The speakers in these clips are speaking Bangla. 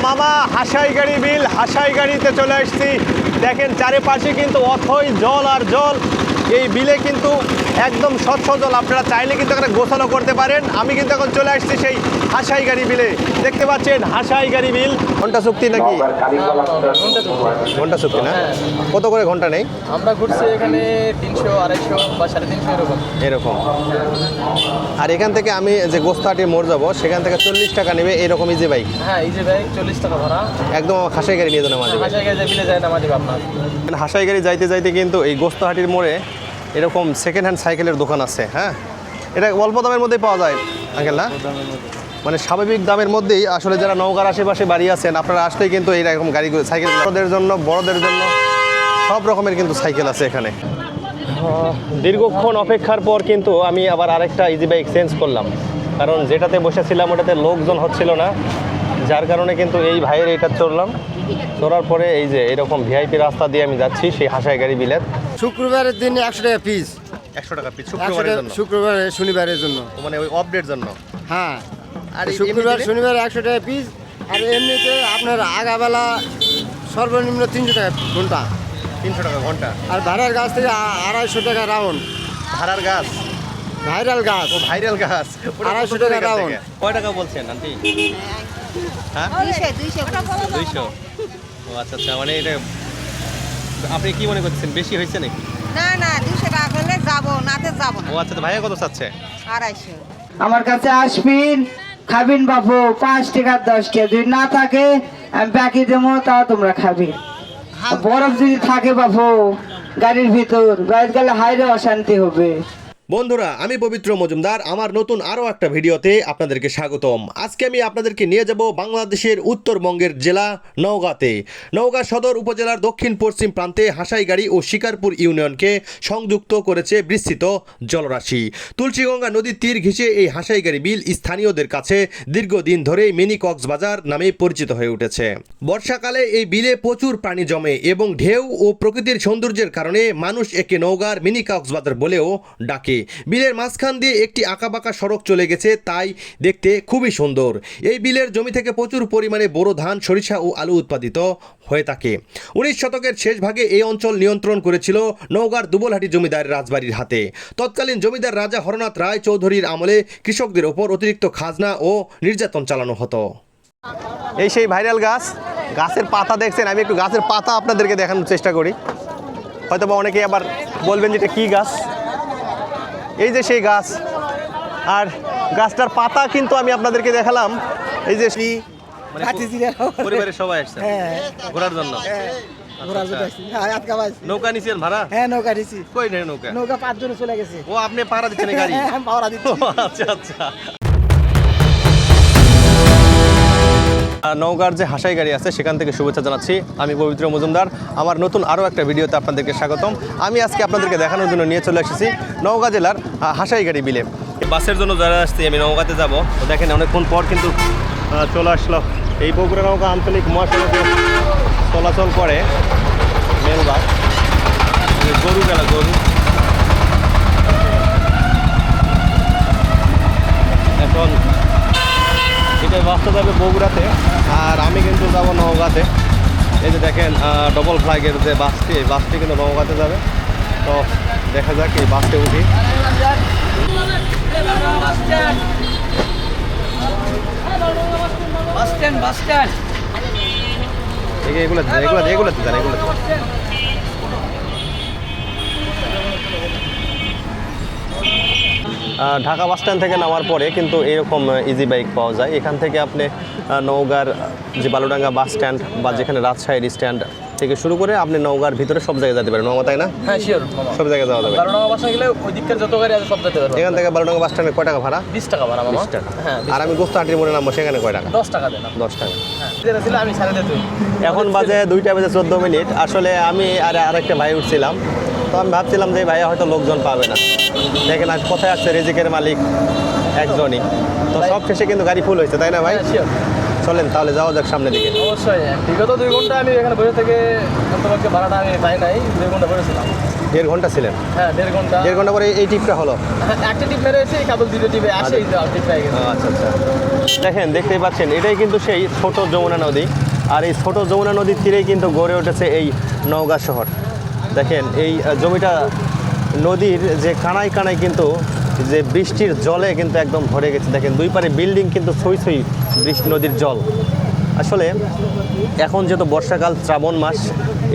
মামা হাসাইগাড়ি বিল, হাসাইগাড়িতে চলে আসছি। দেখেন চারিপাশে কিন্তু অথই জল আর জল। এই বিলে কিন্তু একদম স্বচ্ছ জল, আপনারা চাইলে কিন্তু এখানে গোসলও করতে পারেন। আমি কিন্তু এখন চলে আসছি সেই হাসাইগাড়ি বিলে। দেখতে পাচ্ছেন হাসাইগাড়ি বিল। ঘন্টা চুক্তি নাকি? ঘন্টা চুক্তি না? কত করে ঘন্টা নেই? আমরা ঘুরছি এখানে 300, 250 বা 350 এরকম এরকম। আর এখান থেকে আমি যে গোস্তাহাটি মোড় যাবো সেখান থেকে 40 টাকা নেবে এরকম ইজি বাইক। হ্যাঁ, এই যে বাইক 40 টাকা ভাড়া। একদম হাসাইগাড়ি নিয়ে যান আমাদের। হাসাইগাড়ি যে বিলে যায় না আমাদের আপনার। হাসাইগাড়ি যাইতে যাইতে কিন্তু এই গোস্তাহাটির মোড়ে এরকম সেকেন্ড হ্যান্ড সাইকেলের দোকান আছে। হ্যাঁ, এটা অল্প দামের মধ্যেই পাওয়া যায় আঙ্কেল না? মানে স্বাভাবিক দামের মধ্যেই। আসলে যারা নওগাঁর আশেপাশে বাড়ি আছেন আপনারা আসলেই কিন্তু এইরকম গাড়ি সাইকেল, ছোটদের জন্য বড়দের জন্য সব রকমের কিন্তু সাইকেল আছে এখানে। দীর্ঘক্ষণ অপেক্ষার পর কিন্তু আমি আবার আরেকটা ইজি বাইক চেঞ্জ করলাম, কারণ যেটাতে বসেছিলাম ওটাতে লোকজন হচ্ছিল না, যার কারণে কিন্তু এই ভাইয়ের এটা চড়লাম। চড়ার পরে এই যে এরকম ভিআইপি রাস্তা দিয়ে আমি যাচ্ছি সেই হাসাইগাড়ি বিলের। শুক্রবারের দিন 100 টাকা পিস। 100 টাকা পিস শুক্রবারের জন্য? শুক্রবারে শনিবারের জন্য, মানে ওই অফ ডের জন্য। হ্যাঁ। আর শুক্রবার শনিবার 100 টাকা পিস। আর এমনিতে আপনার আগাবেলা সর্বনিম্ন 300 টাকা ঘন্টা। 300 টাকা ঘন্টা। আর ভাড়ার গাছ থেকে 250 টাকা রাউন্ড। ভাড়ার গাছ? ভাইরাল গাছ। ও ভাইরাল গাছ। 250 টাকা রাউন্ড। কয় টাকা বলছেন আন্টি? হ্যাঁ 200। ও আচ্ছা আচ্ছা, মানে এটা আপনি কি মনে করছেন বেশি হয়েছে নাকি? না না, 200 টাকা করলে যাবো, নাতে যাবো না। ও আচ্ছা, তো ভাইয়া কত চাচ্ছে? 250। আমার কাছে আসবেন, খাবেন বাবু, 5 টাকা 10 টাকা। যদি না থাকে আমি বাকি দেবো, তাও তোমরা খাবে। বরফ যদি থাকে বাবু গাড়ির ভিতর, বাইরে গেলে হাইরে অশান্তি হবে। বন্ধুরা, আমি পবিত্র মজুমদার। আমার নতুন আরও একটা ভিডিওতে আপনাদেরকে স্বাগতম। আজকে আমি আপনাদেরকে নিয়ে যাব বাংলাদেশের উত্তরবঙ্গের জেলা নওগাঁতে। নওগাঁ সদর উপজেলার দক্ষিণ পশ্চিম প্রান্তে হাসাইগাড়ি ও শিকারপুর ইউনিয়নকে সংযুক্ত করেছে বিস্তৃত জলরাশি। তুলসীগঙ্গা নদীর তীর ঘেঁষে এই হাসাইগাড়ি বিল স্থানীয়দের কাছে দীর্ঘদিন ধরে মিনি কক্সবাজার নামে পরিচিত হয়ে উঠেছে। বর্ষাকালে এই বিলে প্রচুর পানি জমে এবং ঢেউ ও প্রকৃতির সৌন্দর্যের কারণে মানুষ একে নওগাঁর মিনি কক্সবাজার বলেও ডাকে। বিলের মাঝখান দিয়ে একটি আঁকাবাঁকা সড়ক চলে গেছে, তাই দেখতে খুবই সুন্দর। এই বিলের জমি থেকে প্রচুর পরিমাণে বোরো ধান, সরিষা ও আলু উৎপাদিত হয়ে থাকে। 19 শতকের শেষ ভাগে এই অঞ্চল নিয়ন্ত্রণ করেছিল নওগাঁর দুবলহাটি জমিদার রাজবাড়ির হাতে। তৎকালীন জমিদার রাজা হরনাথ রায় চৌধুরীর আমলে কৃষকদের ওপর অতিরিক্ত খাজনা ও নির্যাতন চালানো হতো। এই সেই ভাইরাল গাছ। গাছের পাতা দেখছেন? আমি একটু গাছের পাতা আপনাদেরকে দেখানোর চেষ্টা করি, হয়তো বা অনেকে আবার বলবেন যে এটা কী গাছ। এই যে সেই গাছ, আর গাছটার পাতা কিন্তু আমি আপনাদেরকে দেখালাম। এই যে পরিবারের সবাই আসছে ঘোরার জন্য। নৌকা নিছেন ভাড়া? হ্যাঁ, নৌকা দিছি। কই নেই নৌকা? নৌকা 5 জন চলে গেছে। ও আপনি পাড়া দিচ্ছেন এই গাড়ি? পাওয়া দিচ্ছি। আচ্ছা আচ্ছা। নওগাঁর যে হাসাইগাড়ি আছে সেখান থেকে শুভেচ্ছা জানাচ্ছি। আমি পবিত্র মজুমদার। আমার নতুন আরও একটা ভিডিওতে আপনাদেরকে স্বাগতম। আমি আজকে আপনাদেরকে দেখানোর জন্য নিয়ে চলে এসেছি নওগাঁ জেলার হাসাইগাড়ি বিলে। বাসের জন্য যারা আসছি, আমি নওগাঁতে যাব। তো দেখেন অনেকক্ষণ পর কিন্তু চলে আসলো এই বগুড়া নওগাঁ আঞ্চলিক মহাসড়কে চলাচল করে মেল বাস। গরু গেল, গরু এখন এটা বাসটা যাবে বগুড়াতে, আর আমি কিন্তু যাব নওগাঁতে। এই যে দেখেন ডবল ফ্লাইগের যে বাসটি, এই বাসটি কিন্তু নওগাঁতে যাবে। তো দেখা যাক এই বাসে উঠি। এগুলোতে যান, এগুলোতে যান। ঢাকা বাস স্ট্যান্ড থেকে নামার পরে কিন্তু এরকম ইজি বাইক পাওয়া যায়। এখান থেকে আপনি নওগাঁর যে বালুডাঙ্গা বাস স্ট্যান্ড বা যেখানে রাজশাহীর স্ট্যান্ড থেকে শুরু করে আপনি নওগাঁর ভিতরে সব জায়গায় যেতে পারেন। নওগাঁ, তাই না? হ্যাঁ, শিওর। সব জায়গায় যাওয়া যাবে। বারোডাঙ্গা বাসা গেলে ওই দিককার যত গাড়ি আছে সব যেতে পারবে। এখান থেকে বালুডাঙ্গা বাস স্ট্যান্ডে কয় টাকা ভাড়া? 20 টাকা ভাড়া মামা। 20 টাকা। হ্যাঁ। আর আমি গোস্তাহাটির মোড়ে নামবো, সেখানে কয় টাকা? 10 টাকা দেন। 10 টাকা। হ্যাঁ, যেটা ছিল আমি ছাড়ে দিতে। এখন বাজে 2টা বেজে 14 মিনিট। আসলে আমি আরেকটা ভাই উঠছিলাম, তো আমি ভাবছিলাম যে ভাইয়া হয়তো লোকজন পাবে না। দেখেন আজ কোথায় আসছে রিজিকের মালিক একজনই। তো সব শেষে কিন্তু গাড়ি ফুল হয়েছে, তাই না ভাই? শিওর। চলেন তাহলে যাওয়া যাক সামনের দিকে। অবশ্যই বিগত 2 ঘন্টা আমি এখানে বসে থেকে তোমাকে ভাড়াটা আমি পাই নাই, 2 ঘন্টা বসেছিলাম। 1.5 ঘন্টা ছিলেন? হ্যাঁ 1.5 ঘন্টা। 1.5 ঘন্টা পরে এই টিপটা হলো? হ্যাঁ, একটা টিপ মেরে এসে কেবল 2টো টিপে আসে এই টিপ পেয়ে গেছে। আচ্ছা আচ্ছা, দেখেন দেখতেই পাচ্ছেন এটাই কিন্তু সেই ছোট যমুনা নদী। আর এই ছোট যমুনা নদীর তীরেই কিন্তু গড়ে উঠেছে এই নওগাঁ শহর। দেখেন এই জমিটা নদীর যে কানায় কানায় কিন্তু যে বৃষ্টির জলে কিন্তু একদম ভরে গেছে। দেখেন দুই পারে বিল্ডিং কিন্তু ছুঁই ছুঁই বৃষ্টি নদীর জল। আসলে এখন যেহেতু বর্ষাকাল, শ্রাবণ মাস,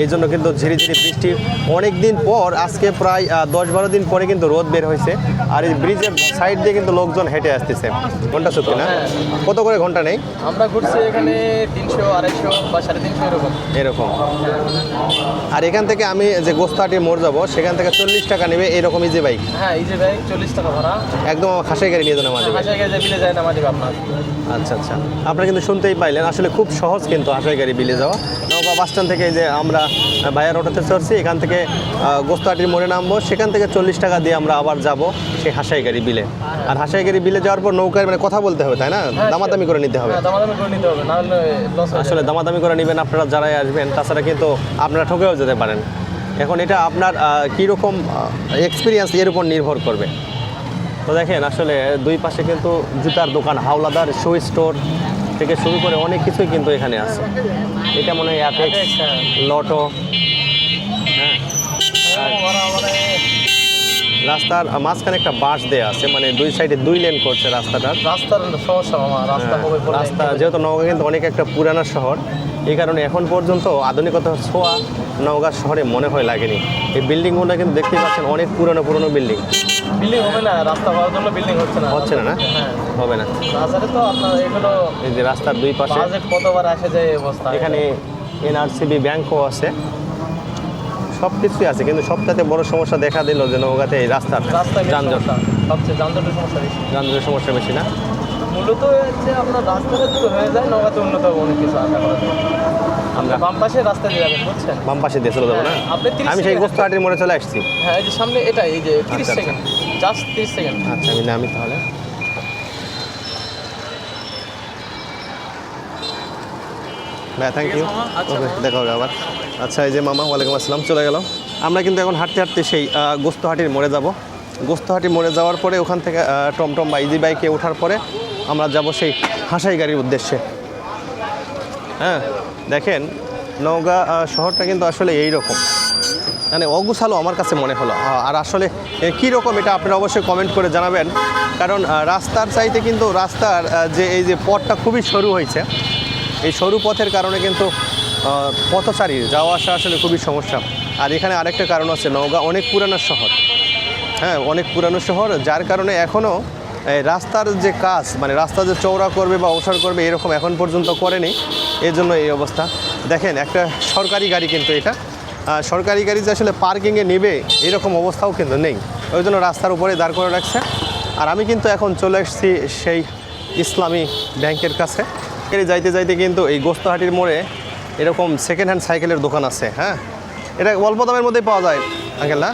এই জন্য কিন্তু ঝিরিঝিরি বৃষ্টি অনেক দিন পর, আজকে প্রায় 10-12 দিন পরে কিন্তু রোদ বের হয়েছে। আর এই ব্রিজের সাইড দিয়ে কিন্তু লোকজন হেঁটে আসতেছে। ঘন্টা চুক্তি না? কত করে ঘন্টা নেই? আমরা ঘুরছি এখানে 300, 250 বা 350 এরকম। এরকম। আর এখান থেকে আমি যে গোস্তাহাটি মোড় যাবো সেখান থেকে 40 টাকা নেবে এরকম ইজি বাইক? হ্যাঁ ইজি বাইক 40 টাকা ভাড়া। একদম খাসাই গাড়ি নিয়ে যান আমাদের? হাসাই গাড়ি বিলে যায় না আমাদের আপনার। আচ্ছা আচ্ছা, আপনারা কিন্তু শুনতেই পাইলেন, আসলে খুব সহজ কিন্তু হাসাই গাড়ি বিলে যাওয়া। নওগাঁ বাস স্ট্যান্ড থেকে যে আমরা ভাইয়ার অটোতে চড়ছি, এখান থেকে গোস্তাহাটির মোড়ে নামবো, সেখান থেকে 40 টাকা দিয়ে আমরা আবার যাব সেই হাসাই গাড়ি বিলে। আর হাসাই গাড়ি বিলে যাওয়ার পর নৌকায় মানে কথা বলতে হবে, তাই না? দামাদামি করে নিতে হবে। হ্যাঁ দামাদামি করে নিতে হবে, না হলে লস হবে। আসলে দামাদামি করে নেবেন আপনারা যারাই আসবেন, তাছাড়া কিন্তু আপনারা ঠকেও যেতে পারেন। এখন এটা আপনার কীরকম এক্সপিরিয়েন্স এর উপর নির্ভর করবে। তো দেখেন আসলে দুই পাশে কিন্তু জুতার দোকান, হাওলাদার শু স্টোর থেকে শুরু করে অনেক কিছুই কিন্তু এখানে আছে। এটা মনে হয় অ্যাপেক্স, লটো। হ্যাঁ, রাস্তার মাঝখানে একটা বাঁশ দেওয়া আছে, মানে দুই সাইডে 2 লেন করছে রাস্তাটার। রাস্তার সমস্যা মামা, রাস্তা হবে পরে। রাস্তা যেহেতু নওগাঁ কিন্তু অনেক একটা পুরানো শহর, এই কারণে এখন পর্যন্ত আধুনিকতার ছোঁয়া নওগাঁ শহরে মনে হয় লাগেনি। এই বিল্ডিংগুলো কিন্তু দেখতেই পাচ্ছেন অনেক পুরনো পুরনো বিল্ডিং। বিল্ডিং হবে না, রাস্তা হওয়ার জন্য বিল্ডিং হচ্ছে না। হচ্ছে না? না হ্যাঁ হবে না। তাছাড়া তো আপনার এগুলো এই যে রাস্তার দুই পাশে বাজেট কতবার আসে যায় এই অবস্থা। এখানে NRCB ব্যাংকও আছে, সব কিছুই আছে, কিন্তু সবটাতে বড় সমস্যা দেখা দিল যে নওগাঁতে এই রাস্তার যানজট, সবচেয়ে যানজটের সমস্যা বেশি। যানজটের সমস্যা বেশি না? মূলত হচ্ছে আপনার রাস্তাটা যদি হয়ে যায় নওগাঁতে উন্নত হবে অনেক কিছু আশা করা যায়। আমরা বাম পাশে রাস্তা দিয়ে যাবেন বুঝছেন? বাম পাশে দিয়ে চলে যাবো না? আপনি 30 আমি সেই গোস্তাহাটির মোড়ে চলে আসছি। হ্যাঁ এই যে সামনে এটা, এই যে 30 আচ্ছা, সেকেন্ড, জাস্ট 30 সেকেন্ড। আচ্ছা আমি নামি তাহলে। ভাই থ্যাংক ইউ, ওকে দেখা হবে আবার। আচ্ছা এই যে মামা, ওয়ালাইকুম আসসালাম, চলে গেল। আমরা কিন্তু এখন হাঁটতে হাঁটতে সেই গোস্তাহাটির মোড়ে যাব। গোস্তাহাটি মোড়ে যাওয়ার পরে ওখান থেকে টমটম বা ইজি বাইকে ওঠার পরে আমরা যাব সেই হাসাই গাড়ির উদ্দেশ্যে। হ্যাঁ দেখেন নওগাঁ শহরটা কিন্তু আসলে এইরকম, মানে অগুছালো আমার কাছে মনে হলো। আর আসলে কীরকম এটা আপনারা অবশ্যই কমেন্ট করে জানাবেন, কারণ রাস্তার চাইতে কিন্তু রাস্তার যে এই যে পথটা খুবই সরু হয়েছে, এই সরু পথের কারণে কিন্তু পথচারীর যাওয়া আসা আসলে খুবই সমস্যা। আর এখানে আরেকটা কারণ আছে, নওগাঁ অনেক পুরানো শহর। হ্যাঁ অনেক পুরানো শহর, যার কারণে এখনও রাস্তার যে কাজ, মানে রাস্তা যে চওড়া করবে বা অবসর করবে এরকম এখন পর্যন্ত করেনি, এর জন্য এই অবস্থা। দেখেন একটা সরকারি গাড়ি, কিন্তু এটা সরকারি গাড়ি যে আসলে পার্কিংয়ে নেবে এরকম অবস্থাও কিন্তু নেই, ওই জন্য রাস্তার উপরে দাঁড় করে রাখছে। আর আমি কিন্তু এখন চলে এসেছি সেই ইসলামী ব্যাংকের কাছে। যাইতে যাইতে কিন্তু এই গোস্তাহাটির মোড়ে এরকম সেকেন্ড হ্যান্ড সাইকেলের দোকান আছে। হ্যাঁ এটা অল্প দামের মধ্যেই পাওয়া যায় আঙ্কেল না?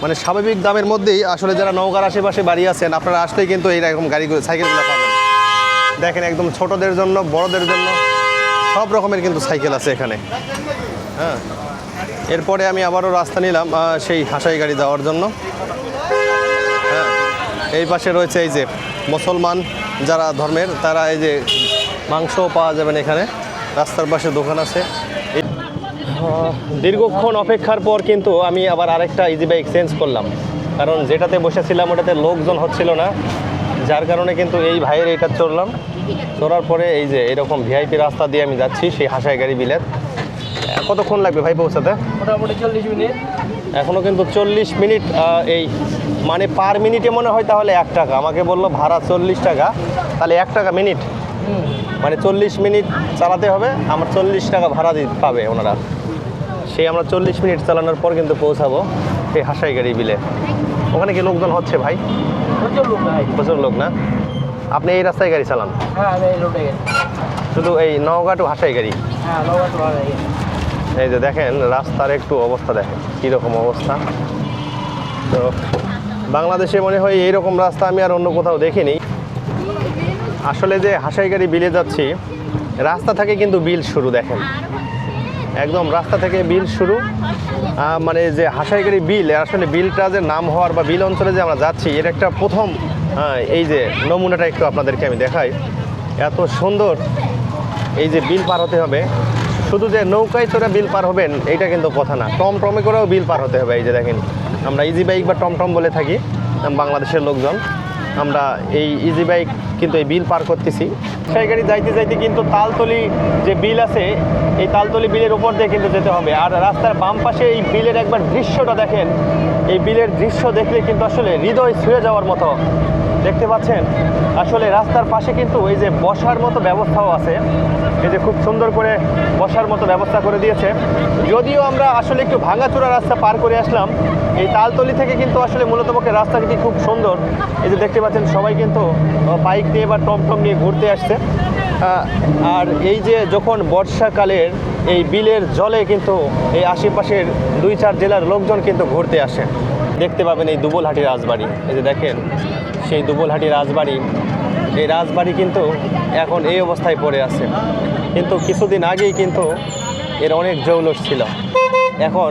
মানে স্বাভাবিক দামের মধ্যেই আসলে যারা নওগাঁর আশেপাশে বাড়ি আছেন আপনারা আসলেই কিন্তু এইরকম গাড়িগুলো, সাইকেলগুলো পাবেন। দেখেন একদম ছোটদের জন্য, বড়দের জন্য সব রকমের কিন্তু সাইকেল আছে এখানে। হ্যাঁ এরপরে আমি আবারও রাস্তা নিলাম সেই হাসাই গাড়ি যাওয়ার জন্য। হ্যাঁ এই পাশে রয়েছে এই যে মুসলমান যারা ধর্মের, তারা এই যে মাংসও পাওয়া যাবেন এখানে, রাস্তার পাশে দোকান আছে। দীর্ঘক্ষণ অপেক্ষার পর কিন্তু আমি আবার আরেকটা ইজি বাইক চেঞ্জ করলাম, কারণ যেটাতে বসেছিলাম ওটাতে লোকজন হচ্ছিল না, যার কারণে কিন্তু এই ভাইয়ের এটা চড়লাম। চড়ার পরে এই যে এরকম ভিআইপি রাস্তা দিয়ে আমি যাচ্ছি সেই হাসাই গাড়ি বিলের। কতক্ষণ লাগবে ভাই পৌঁছাতে? মোটামুটি 40 মিনিট। এখনও কিন্তু 40 মিনিট। এই মানে পার মিনিটে মনে হয় তাহলে 1 টাকা, আমাকে বললো ভাড়া 40 টাকা, তাহলে 1 টাকা মিনিট, মানে 40 মিনিট চালাতে হবে, আমার 40 টাকা ভাড়া দিতে পাবে ওনারা। সেই আমরা 40 মিনিট চালানোর পর কিন্তু পৌঁছাবো সেই হাসাই গাড়ি বিলে। ওখানে কি লোকজন হচ্ছে ভাই? প্রচুর লোক না? আপনি এই রাস্তায় গাড়ি চালান? হ্যাঁ আমি এই রোডে গেছি। শুধু এই নওগাঁ টু হাসাই গাড়ি? হ্যাঁ নওগাঁ টু হাসাই গাড়ি। এই যে দেখেন রাস্তার একটু অবস্থা দেখেন কীরকম অবস্থা। তো বাংলাদেশে মনে হয় এইরকম রাস্তা আমি আর অন্য কোথাও দেখিনি। আসলে যে হাসাইগাড়ি বিলে যাচ্ছি, রাস্তা থেকে কিন্তু বিল শুরু, দেখেন একদম রাস্তা থেকে বিল শুরু। মানে যে হাসাইগাড়ি বিল, আসলে বিলটা যে নাম হওয়ার বা বিল অঞ্চলে যে আমরা যাচ্ছি, এর একটা প্রথম এই যে নমুনাটা একটু আপনাদেরকে আমি দেখাই। এত সুন্দর এই যে বিল পার হতে হবে, শুধু যে নৌকায় চড়ে বিল পার হবেন এইটা কিন্তু কথা না, টমটমে করেও বিল পার হতে হবে। এই যে দেখেন, আমরা ইজি বাইক বা টমটম বলে থাকি বাংলাদেশের লোকজন, আমরা এই ইজি বাইক কিন্তু এই বিল পার করতেছি। সেই গাড়ি যাইতে যাইতে কিন্তু তালতলি যে বিল আছে, এই তালতলি বিলের উপর দিয়ে কিন্তু যেতে হবে। আর রাস্তার বাম পাশে এই বিলের একবার দৃশ্যটা দেখেন, এই বিলের দৃশ্য দেখলে কিন্তু আসলে হৃদয় ছুঁয়ে যাওয়ার মতো। দেখতে পাচ্ছেন আসলে রাস্তার পাশে কিন্তু এই যে বসার মতো ব্যবস্থাও আছে, এই যে খুব সুন্দর করে বসার মতো ব্যবস্থা করে দিয়েছে। যদিও আমরা আসলে একটু ভাঙাচোরা রাস্তা পার করে আসলাম, এই তালতলি থেকে কিন্তু আসলে মূলত পক্ষে রাস্তাটি খুব সুন্দর। এই যে দেখতে পাচ্ছেন সবাই কিন্তু বাইক নিয়ে বা টমটম নিয়ে ঘুরতে আসছে। আর এই যে যখন বর্ষাকালের এই বিলের জলে কিন্তু এই আশেপাশের 2-4 জেলার লোকজন কিন্তু ঘুরতে আসে। দেখতে পাবেন এই দুবলহাটি রাজবাড়ি, এই যে দেখেন সেই দুবলহাটি রাজবাড়ি, এই রাজবাড়ি কিন্তু এখন এই অবস্থায় পড়ে আছে, কিন্তু কিছুদিন আগেই কিন্তু এর অনেক জৌলস ছিল, এখন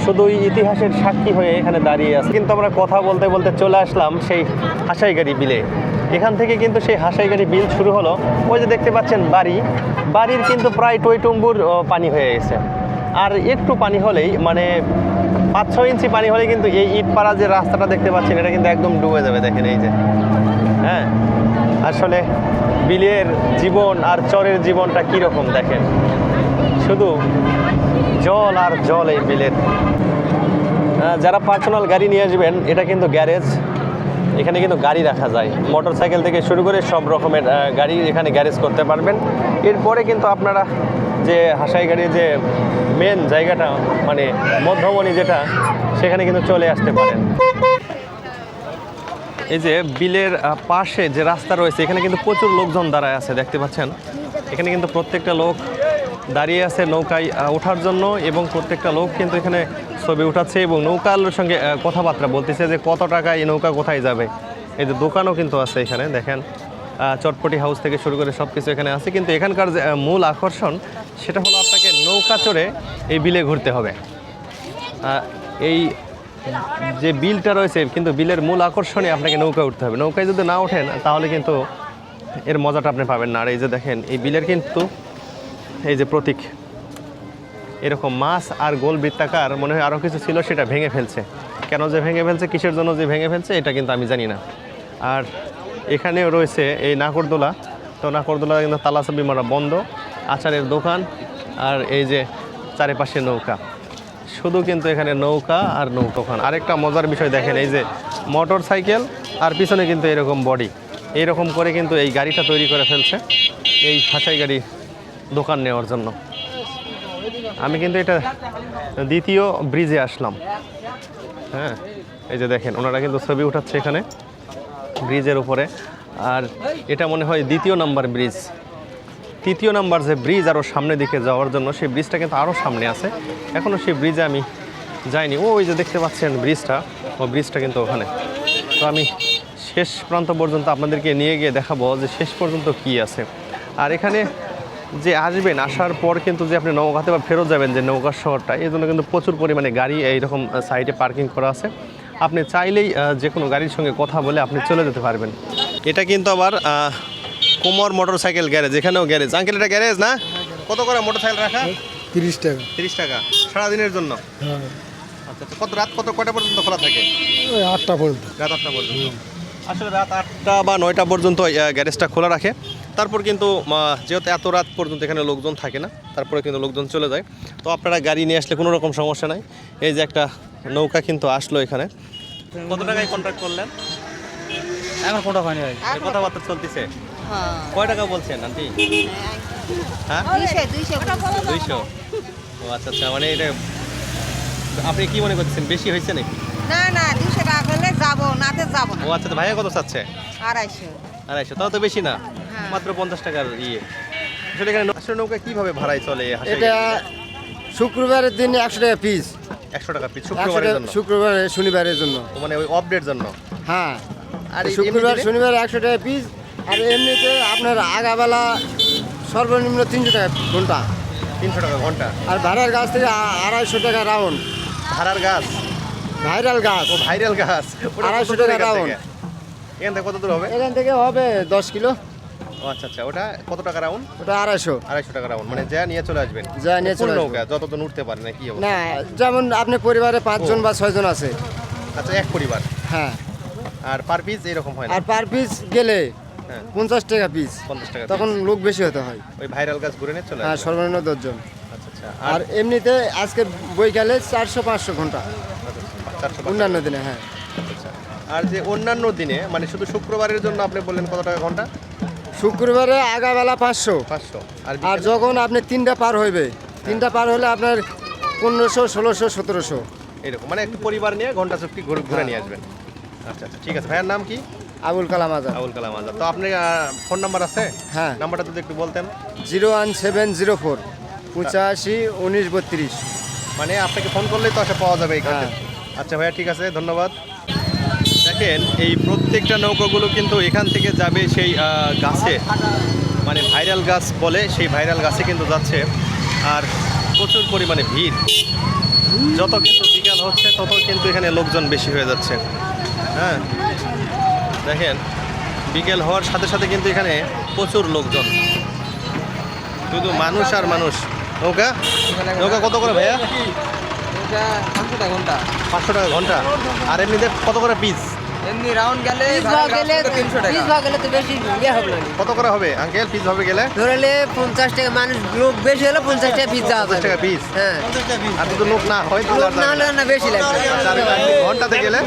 শুধুই ইতিহাসের সাক্ষী হয়ে এখানে দাঁড়িয়ে আছে। কিন্তু আমরা কথা বলতে বলতে চলে আসলাম সেই হাসাইগাড়ি বিলে। এখান থেকে কিন্তু সেই হাসাইগাড়ি বিল শুরু হলো। ওই যে দেখতে পাচ্ছেন বাড়ির কিন্তু প্রায় টইটুম্বুর পানি হয়ে গেছে। আর একটু পানি হলেই, মানে 5-6 ইঞ্চি পানি হলেই কিন্তু এই ইটপাড়া যে রাস্তাটা দেখতে পাচ্ছেন, এটা কিন্তু একদম ডুবে যাবে। দেখেন এই যে, হ্যাঁ আসলে বিলের জীবন আর চরের জীবনটা কীরকম দেখেন, শুধু জল আর জল এই বিলের। যারা পার্সোনাল গাড়ি নিয়ে আসবেন, এটা কিন্তু গ্যারেজ, এখানে কিন্তু গাড়ি রাখা যায়, মোটর সাইকেল থেকে শুরু করে সব রকমের গাড়ি এখানে গ্যারেজ করতে পারবেন। এরপরে কিন্তু আপনারা যে হাসাইগাড়ির যে মেন জায়গাটা, মানে মধ্যমণি যেটা, সেখানে কিন্তু চলে আসতে পারেন। এই যে বিলের পাশে যে রাস্তা রয়েছে, এখানে কিন্তু প্রচুর লোকজন দাঁড়ায় আছে, দেখতে পাচ্ছেন। এখানে কিন্তু প্রত্যেকটা লোক দাঁড়িয়ে আছে নৌকায় ওঠার জন্য, এবং প্রত্যেকটা লোক কিন্তু এখানে ছবি উঠাচ্ছে এবং নৌকার সঙ্গে কথাবার্তা বলতেছে যে কত টাকায় এই নৌকা কোথায় যাবে। এই যে দোকানও কিন্তু আছে এখানে, দেখেন চটপটি হাউস থেকে শুরু করে সব কিছু এখানে আছে। কিন্তু এখানকার যে মূল আকর্ষণ, সেটা হলো আপনাকে নৌকা চড়ে এই বিলে ঘুরতে হবে। এই যে বিলটা রয়েছে, কিন্তু বিলের মূল আকর্ষণে আপনাকে নৌকা উঠতে হবে। নৌকায় যদি না ওঠেন তাহলে কিন্তু এর মজাটা আপনি পাবেন না। আর এই যে দেখেন, এই বিলের কিন্তু এই যে প্রতীক, এরকম মাছ আর গোল বৃত্তাকার মনে হয় আরও কিছু ছিল, সেটা ভেঙে ফেলছে। কেন যে ভেঙে ফেলছে, কিসের জন্য যে ভেঙে ফেলছে, এটা কিন্তু আমি জানি না। আর এখানেও রয়েছে এই নাকরদোলা, তো নাকরদোলা কিন্তু তালাচাবি মারা বন্ধ, আচারের দোকান, আর এই যে চারিপাশে নৌকা, শুধু কিন্তু এখানে নৌকা আর নৌকাখান। আরেকটা মজার বিষয় দেখেন, এই যে মোটর সাইকেল আর পিছনে কিন্তু এরকম বডি, এইরকম করে কিন্তু এই গাড়িটা তৈরি করে ফেলছে এই হাসাইগাড়ি দোকান নেওয়ার জন্য। আমি কিন্তু এটা দ্বিতীয় ব্রিজে আসলাম, হ্যাঁ এই যে দেখেন ওনারা কিন্তু ছবি উঠাচ্ছে এখানে ব্রিজের উপরে। আর এটা মনে হয় 2য় নাম্বার ব্রিজ, 3য় নাম্বার যে ব্রিজ আরও সামনের দিকে যাওয়ার জন্য, সেই ব্রিজটা কিন্তু আরও সামনে আছে, এখনও সেই ব্রিজে আমি যাইনি। ওই যে দেখতে পাচ্ছেন ব্রিজটা, ও ব্রিজটা কিন্তু ওখানে। তো আমি শেষ প্রান্ত পর্যন্ত আপনাদেরকে নিয়ে গিয়ে দেখাবো যে শেষ পর্যন্ত কি আছে। আর এখানে যে আসবেন, আসার পর কিন্তু যে আপনি নৌকাতে বা ফেরত যাবেন যে নৌকা শহরটা, এই জন্য কিন্তু প্রচুর পরিমাণে গাড়ি এইরকম সাইডে পার্কিং করা আছে। আপনি চাইলেই যে কোনো গাড়ির সঙ্গে কথা বলে আপনি চলে যেতে পারবেন। এটা কিন্তু আবার কুমার মোটর সাইকেল গ্যারেজ, এখানেও গ্যারেজ। আঙ্কেল এটা গ্যারেজ না? কত করে মোটর সাইকেল রাখা? 30 টাকা। 30 টাকা সারাদিনের জন্য? হ্যাঁ, আচ্ছা আচ্ছা। কয়টা পর্যন্ত খোলা থাকে? ওই 8টা পর্যন্ত। রাত 8টা পর্যন্ত। আসলে রাত 8টা বা 9টা পর্যন্ত গ্যারেজটা খোলা রাখে। তারপর কিন্তু যেহেতু এত রাত পর্যন্ত এখানে লোকজন থাকে না, তারপরে কিন্তু লোকজন চলে যায়। তো আপনারা গাড়ি নিয়ে আসলে কোনো রকম সমস্যা নাই। এই যে একটা নৌকা কিন্তু আসলো এখানে। কত টাকায় কন্ট্রাক্ট করলেন? এখন কোনটা হয়নি ভাই, কথাবার্তা চলতেছে। হ্যাঁ। কয় টাকা বলছেন আন্টি? হ্যাঁ 200। ও আচ্ছা আচ্ছা, মানে এটা আপনি কি মনে করছেন, বেশি হয়েছে নাকি? না না, 200 টাকা হলে যাবো, নাতে যাবো না। ও আচ্ছা, তো ভাইয়া কত চাচ্ছে? 250। 250, তাও তো বেশি না, হ্যাঁ। মাত্র 50 টাকার ইয়ে। আসলে এখানে আসলে নৌকা কিভাবে ভাড়ায় চলে? এটা শুক্রবারের দিন 100 টাকা পিস। 100 টাকা পিস শুক্রবারের জন্য? শুক্রবার শনিবারের জন্য, মানে ওই অফ ডের জন্য? হ্যাঁ। আর শুক্রবার শনিবার 100 টাকা পিস, আর এমনিতে আপনার আগাবেলা সর্বনিম্ন 300 টাকা ঘন্টা। 300 টাকা ঘন্টা। আর ভাড়ার গাছ থেকে 250 টাকা রাউন্ড। ভাড়ার গাছ, ভাইরাল গাছ ও ভাইরাল গাছ, ওটা 250 কত দূর টাকা এখান রাউন্ড। থেকে? এখান থেকে কত দূর হবে? এখান থেকে হবে 10 কিলো। ও আচ্ছা আচ্ছা, ওটা কত টাকা রাউন্ড? ওটা 250। 250 টাকা রাউন্ড, মানে যা নিয়ে চলে আসবেন। যা নিয়ে ফুল চলে নৌকা যতক্ষণ উঠতে পারে না কি অবস্থা? না, যেমন আপনি পরিবারে 5 জন বা 6 জন আছে। আচ্ছা, এক পরিবার। হ্যাঁ, আর পার পিস এরকম হয় না? আর পার পিস গেলে হ্যাঁ, 50 টাকা পিস। 50 টাকা তখন piece। লোক বেশি হতে হয়। ওই ভাইরাল গাছ ঘুরে নিয়ে চলে হ্যাঁ, আসবে। সর্বনিম্ন 10 জন। আচ্ছা আচ্ছা। আর এমনিতে আজকে বৈকালে 400-500 ঘন্টা 400 অন্যান্য দিনে। হ্যাঁ, আচ্ছা। আর যে অন্যান্য দিনে মানে শুধু শুক্রবারের জন্য আপনি বললেন কত টাকা ঘন্টা? শুক্রবারে আগাবেলা 500। 500। আর বিকেলে? যখন আপনি 3টা পার হইবে, 3টা পার হলে আপনার 1500, 1600, 1700। এরকম মানে একটু পরিবার নিয়ে ঘন্টা চুক্তি ঘুরে নিয়ে আসবেন। আচ্ছা আচ্ছা, ঠিক আছে। ভাইয়ের নাম কি? আবুল কালাম আজাদ। আবুল কালাম আজাদ। তো আপনি ফোন নাম্বার আছে? হ্যাঁ, নাম্বারটা যদি একটু বলতেন। 01704 85 19 32। মানে আপনাকে ফোন করলেই তো আসা পাওয়া যাবে এখানে। হ্যাঁ। আচ্ছা ভাইয়া, ঠিক আছে, ধন্যবাদ। দেখেন এই প্রত্যেকটা নৌকাগুলো কিন্তু এখান থেকে যাবে সেই গাছে, মানে ভাইরাল গাছ বলে, সেই ভাইরাল গাছে কিন্তু যাচ্ছে। আর প্রচুর পরিমাণে ভিড়, যত কিন্তু বিকাল হচ্ছে তত কিন্তু এখানে লোকজন বেশি হয়ে যাচ্ছে। হ্যাঁ, দেখেন বিকেল হওয়ার সাথে সাথে কিন্তু এখানে প্রচুর লোকজন, শুধু মানুষ আর মানুষ। নৌকা নৌকা কত করে ভাইয়া? এটা 500 টাকা ঘন্টা। 500 টাকা ঘন্টা। আর এমনিতে কত করে পিস? এমনি রাউন্ড গেলে 300 টাকা। গেলে তো বেশি ইয়ে হবে না। কত করে হবে আঙ্কেল পিস ভাবে গেলে? ধরলে 50 টাকা, মানুষ লোক বেশি হলে 50 টাকা পিস দেওয়া 50 টাকা পিস। হ্যাঁ, আর যদি লোক না হয় তাহলে লোক না হলে না বেশি লাগবে। ঘন্টাতে গেলে